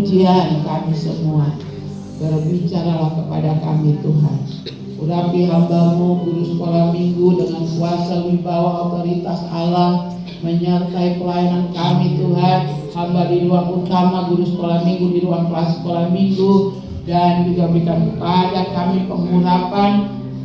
pujian kami semua. Berbicaralah kepada kami Tuhan. Urapi hamba-Mu guru sekolah minggu dengan kuasa wibawa otoritas Allah, menyertai pelayanan kami Tuhan. Hamba di ruang utama guru sekolah minggu, di ruang kelas sekolah minggu, dan juga berikan kepada kami pengurapan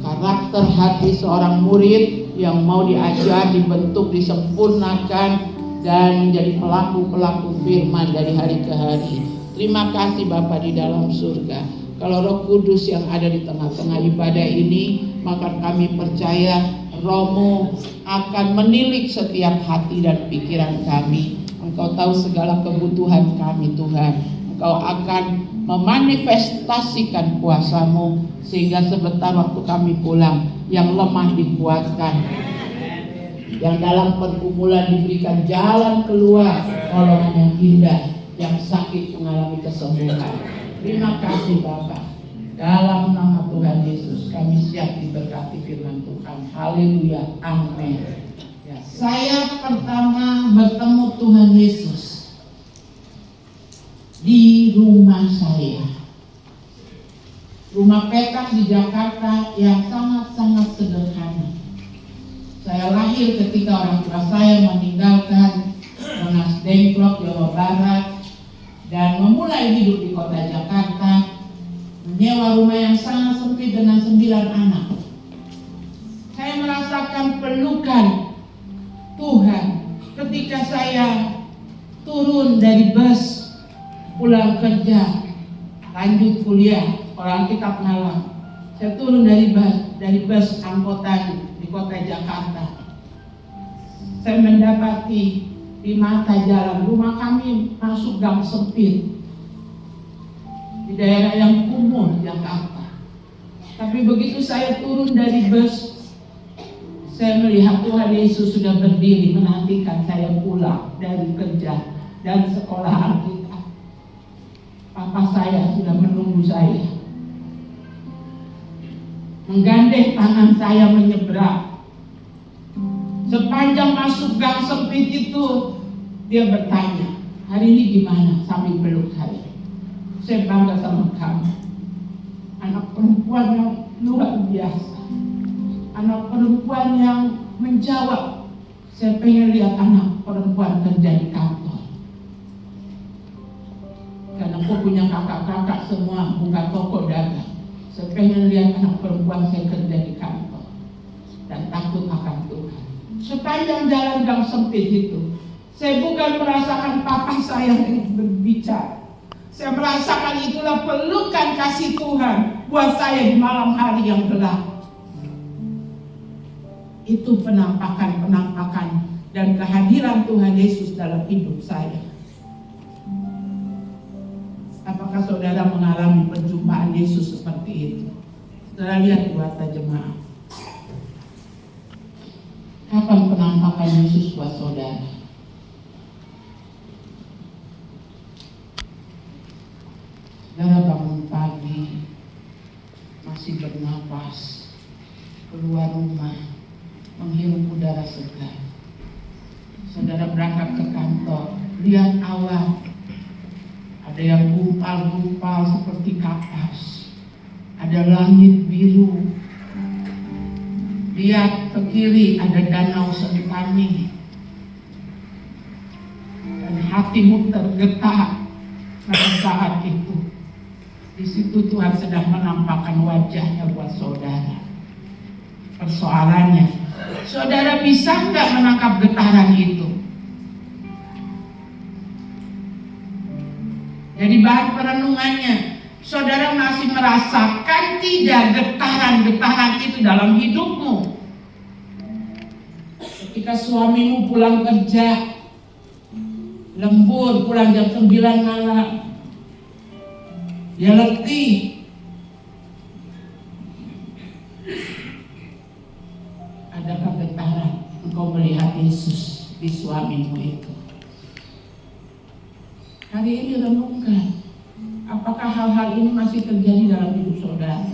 karakter hati seorang murid yang mau diajar, dibentuk, disempurnakan, dan menjadi pelaku-pelaku firman dari hari ke hari. Terima kasih Bapa di dalam surga. Kalau Roh Kudus yang ada di tengah-tengah ibadah ini, maka kami percaya Roh-Mu akan menilik setiap hati dan pikiran kami. Engkau tahu segala kebutuhan kami Tuhan. Engkau akan memanifestasikan kuasa-Mu sehingga sebentar waktu kami pulang, yang lemah dikuatkan, yang dalam pergumulan diberikan jalan keluar, pertolongan yang indah, yang sakit mengalami kesembuhan. Terima kasih Bapa. Dalam nama Tuhan Yesus kami siap diberkati firman Tuhan. Haleluya. Amin. Ya, saya pertama bertemu Tuhan Yesus di rumah saya. Rumah petak di Jakarta yang sangat-sangat sederhana. Saya lahir ketika orang tua saya meninggalkan Rengas Dengklok, Jawa Barat, dan memulai hidup di kota Jakarta, menyewa rumah yang sangat sempit dengan 9 anak. Saya merasakan pelukan Tuhan ketika saya turun dari bus pulang kerja, lanjut kuliah, orang kitab malam. Saya turun dari bus angkutan di kota Jakarta. Saya mendapati di mata jalan rumah kami masuk gang sempit di daerah yang kumuh Jakarta. Tapi begitu saya turun dari bus, saya melihat Tuhan Yesus sudah berdiri menantikan saya pulang dari kerja dan sekolah Alkitab. Papa saya sudah menunggu saya, menggandeng tangan saya menyeberang. Sepanjang masuk gang sempit itu, dia bertanya, hari ini gimana? Sambil peluk saya. Saya bangga sama kamu. Anak perempuan yang luar biasa. Anak perempuan yang menjawab. Saya pengen lihat anak perempuan kerja di kantor. Karena aku punya kakak-kakak semua buka toko dagang. Saya pengen lihat anak perempuan saya kerja di kantor. Dan takut akan Tuhan. Sepanjang jalan gang sempit itu, saya bukan merasakan papa saya yang berbicara. Saya merasakan itulah pelukan kasih Tuhan buat saya di malam hari yang gelap. Itu penampakan-penampakan dan kehadiran Tuhan Yesus dalam hidup saya. Apakah saudara mengalami perjumpaan Yesus seperti itu? Saudara lihat buat jemaat. Kapan penampakan Yesus buat saudara? Saudara bangun pagi, masih bernapas, keluar rumah, menghirup udara segar. Saudara berangkat ke kantor, lihat awan, ada yang gumpal-gumpal seperti kapas, ada langit biru. Lihat ke kiri ada danau Sentani, dan hatimu tergetar pada saat itu. Di situ Tuhan sedang menampakkan wajahnya buat saudara. Persoalannya, saudara bisa nggak menangkap getaran itu? Jadi bahan perenungannya, saudara masih merasakan tidak getaran-getaran itu dalam hidupmu? Ketika suamimu pulang kerja, lembur, pulang jam 9 malam, dia letih, adakah getaran engkau melihat Yesus di suamimu itu? Hari ini renungkan, apakah hal-hal ini masih terjadi dalam hidup saudara?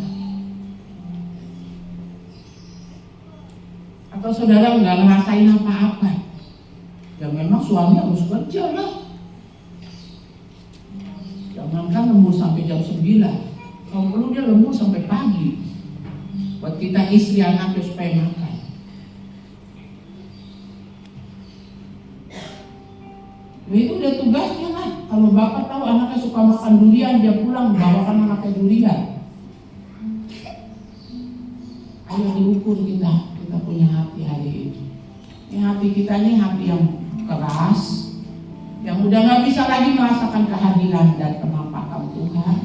Atau saudara nggak ngerasain apa-apa? Ya memang suami harus kerja lah. Jam Jangankan lembur sampai jam 9, kalau perlu dia lembur sampai pagi. Buat kita istri anaknya supaya makan. Itu udah tugasnya kan. Kalau bapak tahu anaknya suka makan durian, dia pulang bawakan anaknya durian. Ayo diukur kita punya hati hari ini. Ini hati kita ini hati yang keras, yang udah nggak bisa lagi merasakan kehadiran dan kenampakan Tuhan.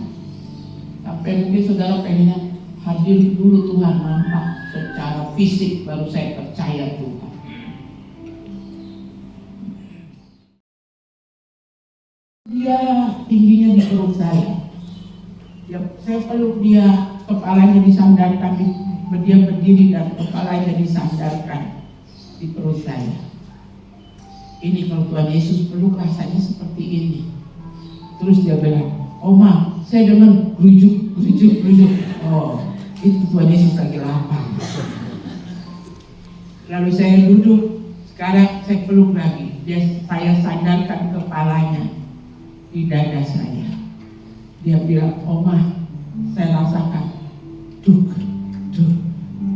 Sampai mungkin saudara pengennya hadir dulu Tuhan nampak secara fisik baru saya percaya Tuhan. Dia tingginya di perut saya. Saya peluk dia, kepalanya disandarkan, dia berdiri dan kepalanya disandarkan di perut saya. Ini kalau Tuhan Yesus peluk rasanya seperti ini. Terus dia bilang, Oma, saya dengar gerujuk. Oh, itu Tuhan Yesus lagi lapar. Lalu saya duduk, sekarang saya peluk lagi. Saya sandarkan kepalanya di dada saya. Dia bilang, Oma, saya rasakan duk,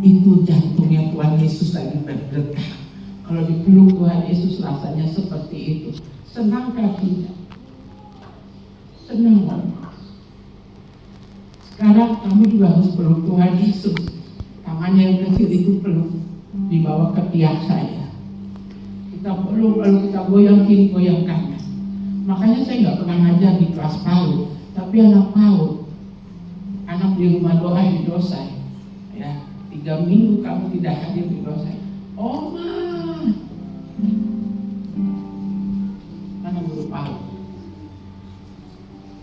itu jantungnya Tuhan Yesus lagi berdetak. Kalau dipeluk Tuhan Yesus rasanya seperti itu. Senang tidak? Senang banget. Sekarang kamu juga harus peluk Tuhan Yesus. Tangannya yang kecil itu peluk, dibawa ke tiap saya. Kita peluk, lalu kita goyang kiri, goyang kanan. Makanya saya nggak pernah ngajar di kelas PAUD, tapi anak PAUD, anak di rumah doa di Dosai, ya 3 minggu kamu tidak hadir di Dosai. Oma, mana guru PAUD?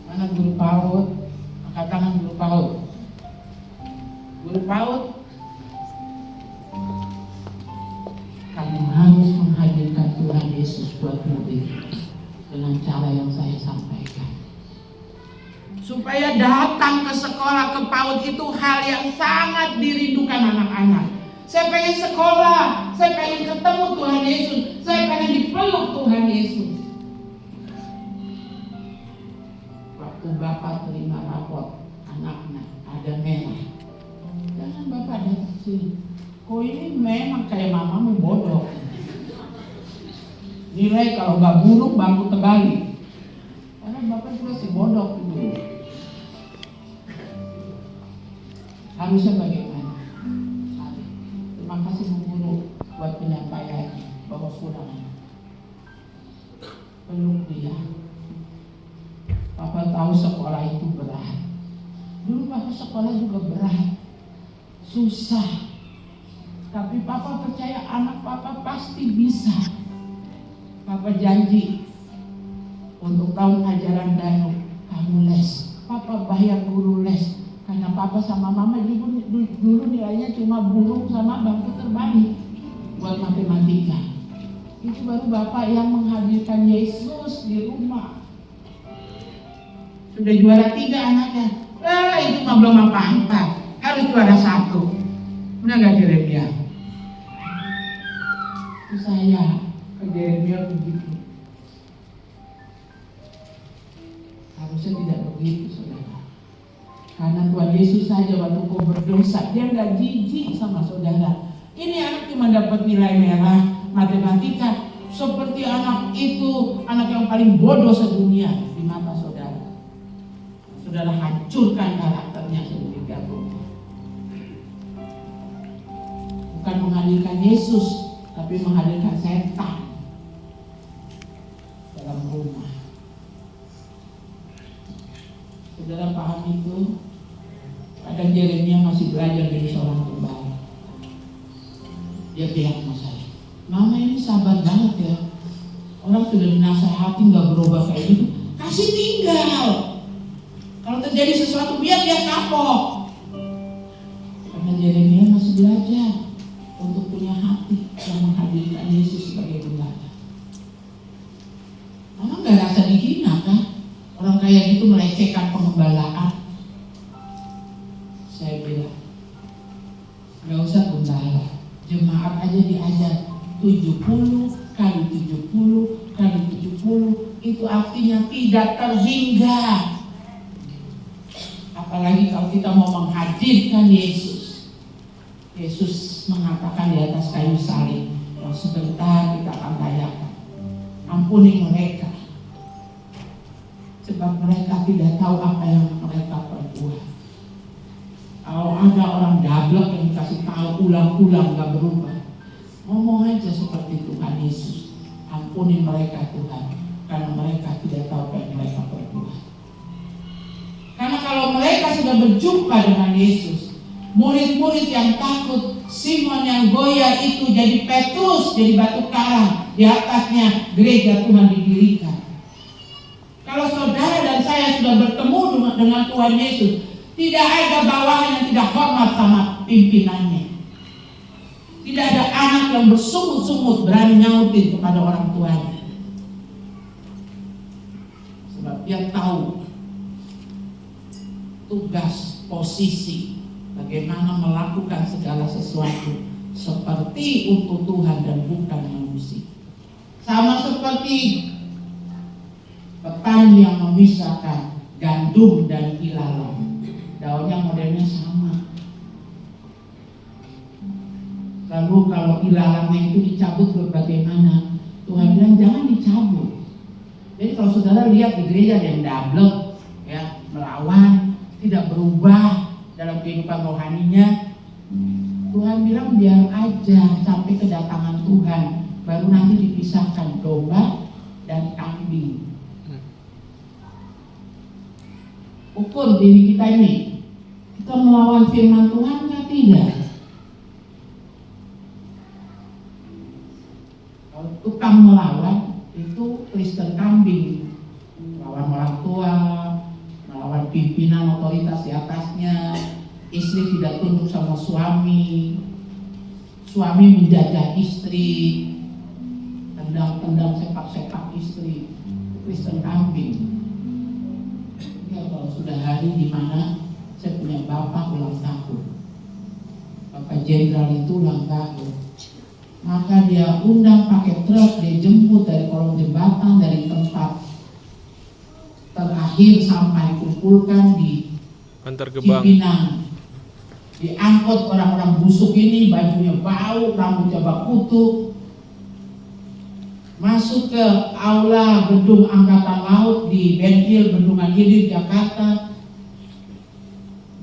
Mana guru PAUD? Angkat tangan guru PAUD. Guru PAUD, kamu harus menghadirkan Tuhan Yesus buat murid dengan cara yang saya sampaikan. Supaya datang ke sekolah, ke PAUD itu hal yang sangat dirindukan anak-anak. Saya pengen sekolah, saya pengen ketemu Tuhan Yesus, saya pengen dipeluk Tuhan Yesus. Waktu Bapak terima raport anaknya ada merah, jangan Bapak datang sini. Kok ini memang kayak mamamu bodoh. Nilai kalau nggak buruk bangku terbalik. Karena Bapak juga si bodoh dulu. Harusnya bagaimana? Terima kasih Bu Guru buat penyampaiannya. Bawa pulang. Peluk dia. Papa tahu sekolah itu berat. Dulu Papa sekolah juga berat, susah. Tapi Papa percaya anak Papa pasti bisa. Papa janji untuk tahun ajaran baru kamu les. Papa bayar guru les karena Papa sama Mama dulu nilainya cuma buruk sama bangku terbalik buat matematika. Itu baru Bapak yang menghadirkan Yesus di rumah. Sudah juara 3 anaknya. Itu mah belum apa-apa, harus juara 1. Benar gak Jeremia? Itu saya ke Jeremia begitu. Harusnya tidak begitu saudara. Karena Tuhan Yesus saja waktu kau berdosa, dia gak jijik sama saudara. Ini anak cuma dapat nilai merah matematika, seperti anak itu anak yang paling bodoh sedunia di mata saudara. Saudara hancurkan karakternya sedemikian rupa. Bukan menghadirkan Yesus, tapi menghadirkan setan dalam rumah. Saudara paham itu? Kadang Jeremia masih belajar dari seorang gembala. Dia bilang sama saya, Mama ini sabar banget ya. Orang sudah dinasehati nggak berubah kayak gitu, kasih tinggal. Kalau terjadi sesuatu biar dia kapok. Karena Jeremia masih belajar untuk punya hati yang menghadirkan Yesus sebagai gembala. Mama nggak rasa dihina kan? Orang kayak gitu melecehkan pengembalaan. Saya bilang, nggak usah gembala, jemaat aja diajar 70 kali 70 kali 70, itu artinya tidak terhingga. Apalagi kalau kita mau menghadirkan Yesus. Yesus mengatakan di atas kayu salib, "Oh, sebentar kita akan rayakan. Ampuni mereka, sebab mereka tidak tahu apa yang mereka perbuat." Kalau ada orang dablek yang dikasih tahu ulang-ulang gak berubah, ngomong aja seperti Tuhan Yesus, "Ampuni mereka Tuhan, karena mereka tidak tahu apa yang mereka perbuat." Karena kalau mereka sudah berjumpa dengan Yesus, murid-murid yang takut, Simon yang goyah itu jadi Petrus, jadi batu karang, di atasnya gereja Tuhan didirikan. Kalau saudara dan saya sudah bertemu dengan Tuhan Yesus, tidak ada bawahan yang tidak hormat sama pimpinannya. Tidak ada anak yang bersungut-sungut berani nyautin kepada orang tuanya. Sebab dia tahu tugas, posisi, bagaimana melakukan segala sesuatu seperti untuk Tuhan dan bukan manusia. Sama seperti petani yang memisahkan gandum dan ilalang. Daunnya modelnya sama. Lalu kalau ilalangnya itu dicabut bagaimana? Tuhan bilang jangan dicabut. Jadi kalau saudara lihat di gereja ada yang dablek, ya, melawan, tidak berubah dalam kehidupan rohaninya, Tuhan bilang biar aja sampai kedatangan Tuhan, baru nanti dipisahkan domba dan kambing. Ukur diri kita ini, kita melawan firman Tuhan atau tidak? Kalau tukang melawan itu Kristen kambing, melawan orang tua, melawan pimpinan otoritas di atasnya, istri tidak tunduk sama suami, suami menjajah istri, tendang-tendang sepak-sepak istri, Kristen kambing. Ya, kalau sudah hari di mana saya punya bapak ulang tahun, Bapak Jenderal itu ulang tahun, maka dia undang pakai truk, dia jemput dari kolong jembatan, dari tempat terakhir sampai kumpulkan di Antar Gebang, Cipinang. Diangkut orang-orang busuk ini, bajunya bau, rambutnya berkutu, masuk ke aula gedung Angkatan Laut di Benhil, Bendungan Hilir, Jakarta.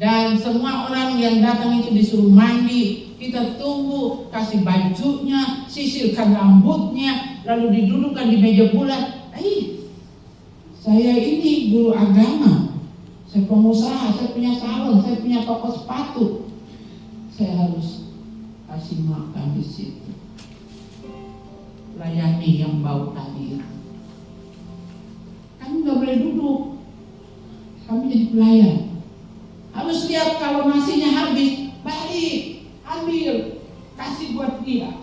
Dan semua orang yang datang itu disuruh mandi, kita tunggu, kasih bajunya, sisirkan rambutnya, lalu didudukkan di meja bulat. Saya ini guru agama, saya pengusaha, saya punya salon, saya punya toko sepatu, saya harus kasih makan di situ, layani yang bau tadi itu. Kami nggak boleh duduk, kami jadi pelayan. Harus lihat kalau nasinya habis, balik, ambil, kasih buat dia.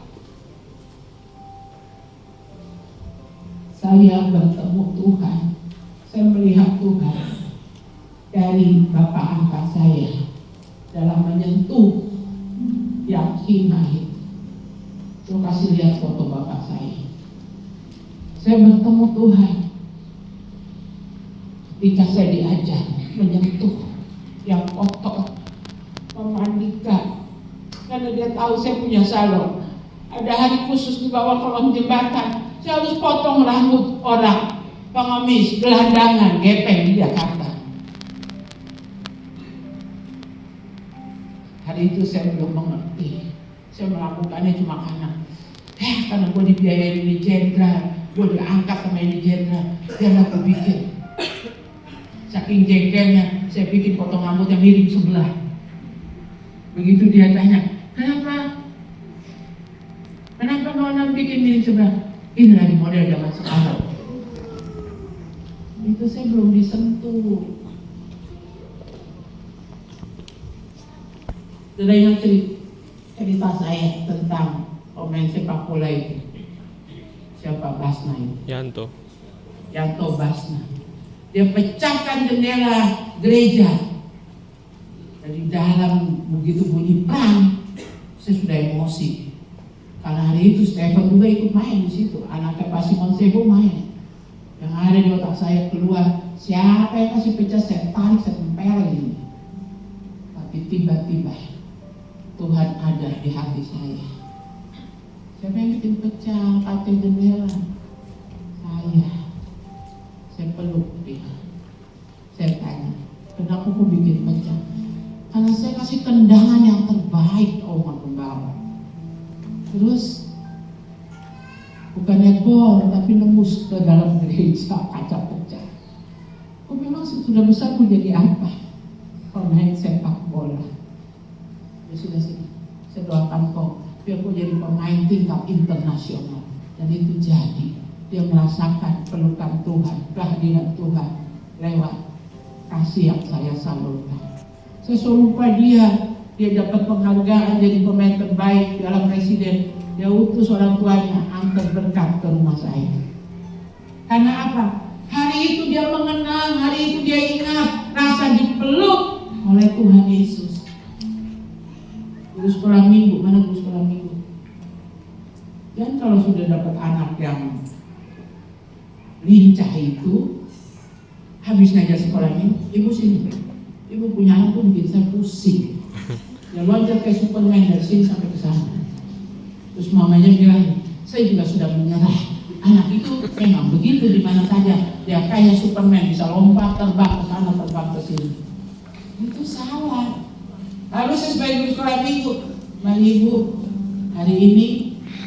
Saya bertemu Tuhan, saya melihat Tuhan dari bapak angkat saya dalam menyentuh yang hina itu. Saya kasih lihat foto bapak saya. Saya bertemu Tuhan ketika saya diajak menyentuh yang kotor, memandikan, karena dia tahu saya punya salon. Ada hari khusus di bawah kolong jembatan, saya harus potong rambut orang pengemis, gelandangan, gepeng di Jakarta. Hari itu saya belum mengerti, saya melakukannya cuma karena gue dibiayain ini jenderal, gue diangkat sama ini jenderal, dan aku bikin. Saking jengkelnya, saya bikin potong rambut yang miring sebelah. Begitu dia tanya, kenapa nona bikin miring sebelah? Ini lagi model zaman sekarang. Itu saya belum disentuh. Sudah ingat cerita saya tentang pemain sepak bola itu, siapa? Basna itu, Yanto Basna. Dia pecahkan jendela gereja. Dari dalam begitu bunyi perang, saya sudah emosi. Karena hari itu Stephen juga ikut main di situ, anaknya Pak Simon Sebo main. Yang ada di otak saya keluar, siapa yang kasih pecah, saya tarik, saya tempelin. Tapi tiba-tiba Tuhan ada di hati saya. Siapa yang bikin pecah kaca jendela? Saya peluk dia. Saya tanya, kenapa kau bikin pecah? Karena saya kasih tendangan yang terbaik, Oma Pembawa. Terus bukannya gol, tapi nembus ke dalam gereja, kaca pecah. Kau memang sudah besar kau jadi apa? Kau main sepak bola. Ya sudah sih, saya doakan kau biar kau jadi pemain tingkat internasional. Dan itu jadi. Dia merasakan pelukan Tuhan, kehadiran Tuhan lewat kasih yang saya salurkan. Saya lupa dia dapat penghargaan jadi pemain terbaik dalam presiden. Dia utus orang tuanya antar berkat ke rumah saya. Karena apa? Hari itu dia mengenang, hari itu dia ingat rasa dipeluk oleh Tuhan Yesus. Guru sekolah minggu, mana guru sekolah minggu? Dan kalau sudah dapat anak yang lincah itu, habis ngajar sekolah minggu, ibu sini. Ibu punya anak tuh bikin saya pusing. Ya loncat kayak Superman dari sini sampai ke sana. Terus mamanya bilang, saya juga sudah menyerah. Anak itu memang begitu di mana saja. Dia kayak Superman, bisa lompat, terbang ke sana, terbang ke sini. Itu salah. Lalu saya sebagai guru sekolah minggu, mari ibu, hari ini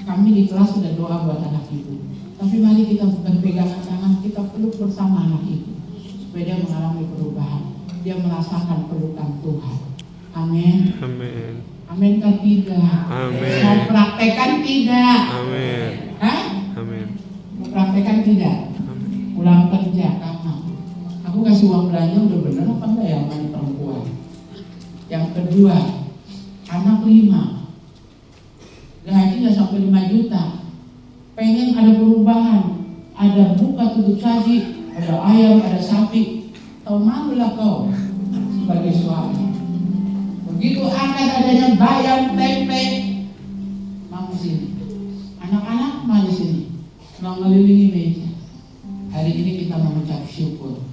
kami di kelas sudah doa buat anak ibu. Tapi mari kita berpegangan tangan, kita peluk bersama anak ibu. Supaya dia mengalami perubahan. Dia merasakan pelukan Tuhan. Amin. Amin. Amin kan tidak? Amin. Mau praktekkan tidak? Amin. Hah? Amin. Mau praktekkan tidak? Amin. Pulang kerja kamu. Aku kasih uang belanja udah bener apa enggak ya sama perempuan? Yang kedua, anak 5. Gaji nggak sampai 5 juta. Pengen ada perubahan. Ada buka tutup saji, ada ayam, ada sapi. Tahu malu lah kau sebagai suami. Begitu akan adanya bayam, tempe, mau sini. Anak-anak mau sini, mau ngelilingi meja. Hari ini kita mengucap syukur.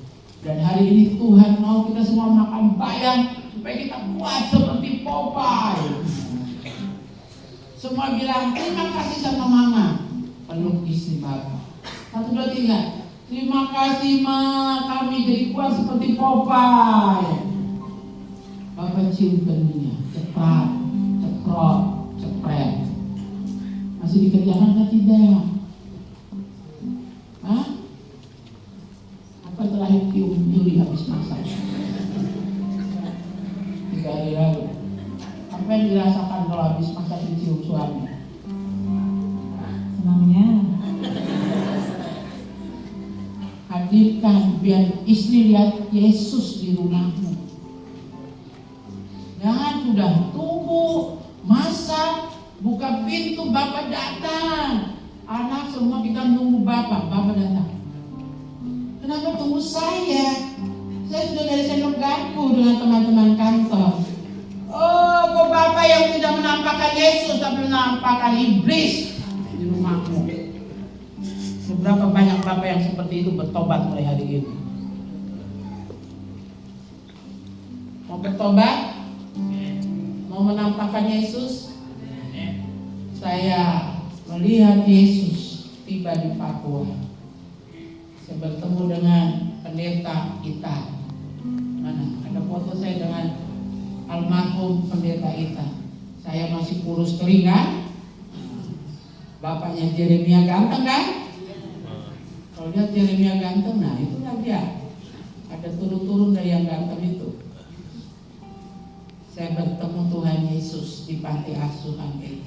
Dan hari ini Tuhan mau kita semua makan bayam supaya kita kuat seperti Popeye. Semua bilang terima kasih sama mama. Peluk istri bapak. 1, 2, 3. Terima kasih ma, kami jadi kuat seperti Popeye. Bapak cium keningnya, cepat, cekrot, cepret. Masih dikerjakan atau tidak? Hah? Apa terakhir cium Juli habis masak? 3 hari lalu. Apa yang dirasakan kalau habis masak dicium suami? Senangnya. Hadirkan biar istri lihat Yesus di rumahmu. Jangan sudah tunggu, masak, buka pintu, Bapak datang. Anak semua kita nunggu Bapak datang. Kenapa tunggu saya? Saya sudah dari sendok garpu dengan teman-teman kantor. Oh, kok Bapak yang tidak menampakkan Yesus tapi menampakkan iblis di rumahmu. Seberapa banyak Bapak yang seperti itu bertobat mulai hari ini? Mau bertobat? Mau menampakkan Yesus? Saya melihat Yesus tiba di Papua. Saya bertemu dengan pendeta Ita. Mana? Ada foto saya dengan almarhum pendeta Ita. Saya masih kurus keringat. Bapaknya Jeremia ganteng kan? Kalau lihat Jeremia ganteng, nah itulah dia. Ada turun-turun dari yang ganteng itu. Saya bertemu Tuhan Yesus di panti asuhan itu.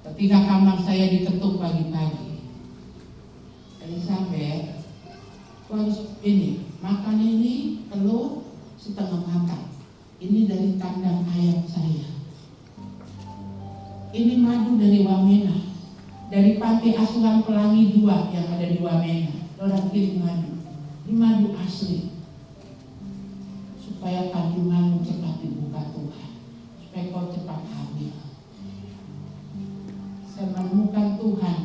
Ketika kamar saya diketuk pagi-pagi, Elizabeth, kau harus ini, makan ini telur setengah matang. Ini dari kandang ayam saya. Ini madu dari Wamena, dari panti asuhan Pelangi 2 yang ada di Wamena. Orang kirim madu. Ini madu asli. Supaya kandunganmu cepat dibuka Tuhan, supaya kau cepat hamil. Saya menemukan Tuhan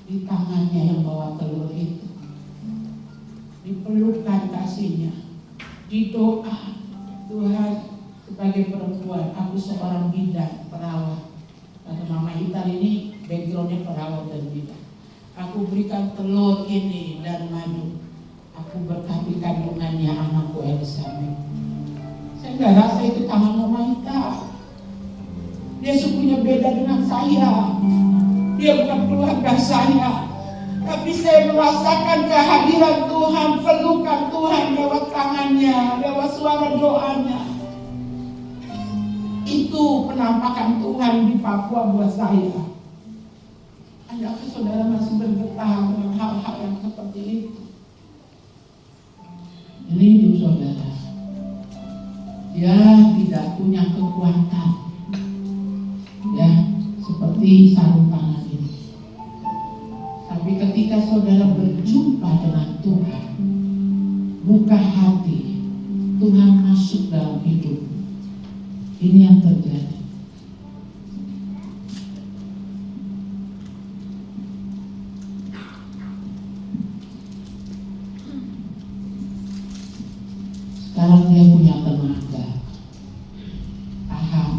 di tangannya yang bawa telur itu, diperlukan kasihnya. di doa, Tuhan, sebagai perempuan, aku seorang bidan, perawat. Karena Mama Itar ini backgroundnya perawat dan bidan. Aku berikan telur ini dan madu. Aku berkati kandungannya anakku Elizabeth. Saya nggak rasa itu tangan Mama Itar. Dia sukunya beda dengan saya. Dia bukan keluarga saya. Tapi saya merasakan kehadiran Tuhan, pelukan Tuhan lewat tangannya, lewat suara doanya. Itu penampakan Tuhan di Papua buat saya. Adakah saudara masih bergetar dengan hal-hal yang seperti itu? Ini hidup saudara. Dia tidak punya kekuatan, ya, seperti sarung tangan ini. Tapi ketika saudara berjumpa dengan Tuhan, buka hati, Tuhan masuk dalam hidup. Ini yang terjadi. Sekarang dia punya tenaga, tahan.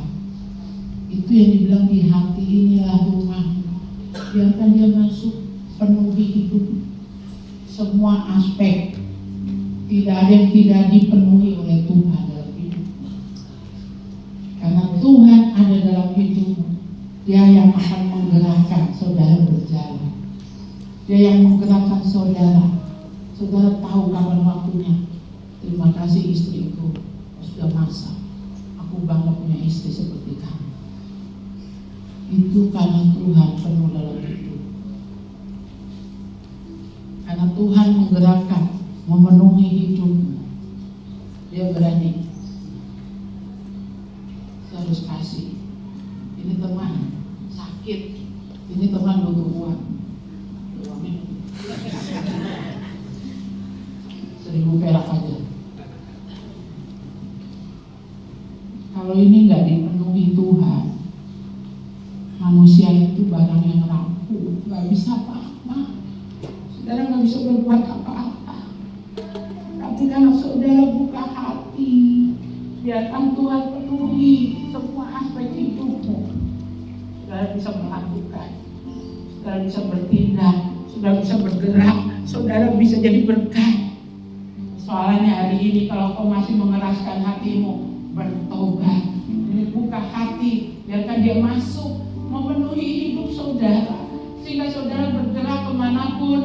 Itu yang dibilang di hati inilah rumah. Biarkan dia masuk, penuhi hidup. Semua aspek. Tidak ada yang tidak dipenuhi oleh Tuhan dalam hidup. Karena Tuhan ada dalam hidup. Dia yang akan menggerakkan saudara berjalan. Dia yang menggerakkan saudara. Saudara tahu kapan waktunya. Terima kasih istriku, sudah masak. Aku bangga punya istri seperti kamu. Itu karena Tuhan penuh dalam hidup. Karena Tuhan menggerakkan, memenuhi hidupmu. Dia berani. Saya harus kasih. Ini teman sakit. Ini teman butuh uang. Uangnya 1.000 perak aja. Kalau ini nggak dipenuhi Tuhan, manusia itu barang yang rapuh, nggak bisa apa-apa. Saudara nggak bisa berbuat apa-apa. Tapi kalau saudara buka hati, biarkan Tuhan penuhi semua aspek hidupmu, saudara bisa melakukan, saudara bisa bertindak, saudara bisa bergerak, saudara bisa jadi berkat. Soalnya hari ini kalau kau masih mengeraskan hatimu, bertobat, buka hati, biarkan dia masuk, memenuhi hidup saudara, sehingga saudara bergerak kemanapun,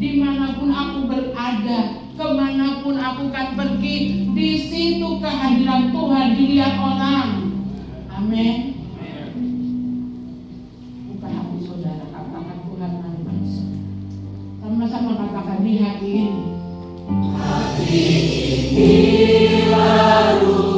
dimanapun aku berada, kemanapun aku akan pergi, di situ kehadiran Tuhan dilihat orang. Amin. Buka hati saudara, katakan Tuhan mari masuk. Sama-sama katakan di hati ini. Hati ini baru.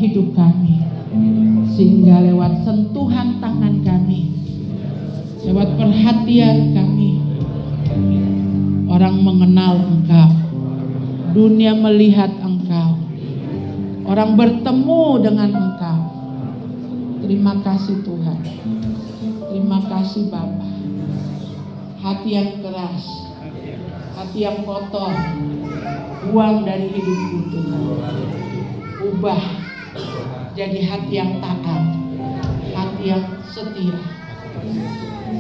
Hidup kami, sehingga lewat sentuhan tangan kami, lewat perhatian kami, orang mengenal Engkau, dunia melihat Engkau, orang bertemu dengan Engkau. Terima kasih Tuhan, terima kasih Bapa. Hati yang keras hati yang kotor, buang dari hidupku Tuhan. Ubah jadi hati yang taat, hati yang setia,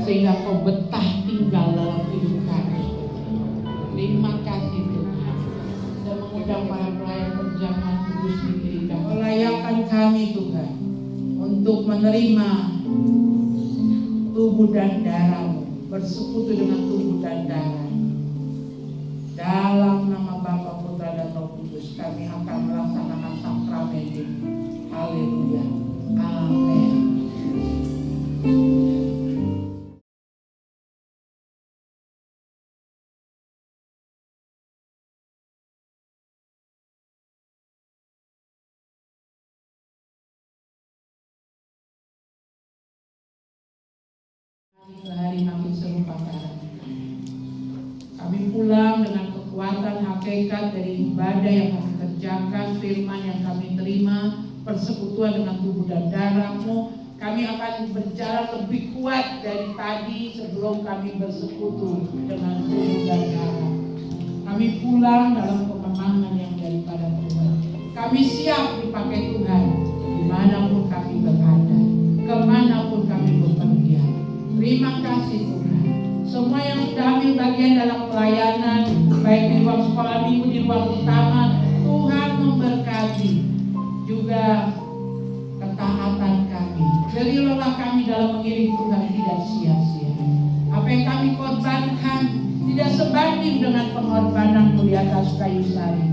sehingga Kau betah tinggal dalam hidup kami. Terima kasih Tuhan. Dan mengundang para pelayan perjamuan kudus diberikan. Melayakan kami Tuhan untuk menerima tubuh dan darah-Mu, bersekutu dengan tubuh dan darah. Dalam nama Bapa, Putra dan Roh Kudus, kami akan melaksanakan sakramen ini. Haleluya. Amin. Hari makin serupa kami. Kami pulang dengan kekuatan hakikat dari ibadah yang kami kerjakan, firman yang kami terima, persekutuan dengan tubuh dan darah-Mu. Kami akan berjalan lebih kuat dari tadi sebelum kami bersekutu dengan tubuh dan darah. Kami pulang dalam kemenangan yang daripada Tuhan. Kami siap dipakai Tuhan dimanapun kami berada, kemanapun kami bepergian. Terima kasih Tuhan. Semua yang sudah ambil bagian dalam pelayanan, baik di ruang sekolah minggu, di ruang utama, Tuhan memberkati juga ketaatan kami. Berilah kami dalam mengiring Tuhan tidak sia-sia. Apa yang kami korbankan tidak sebanding dengan pengorbanan-Mu di atas kayu salib.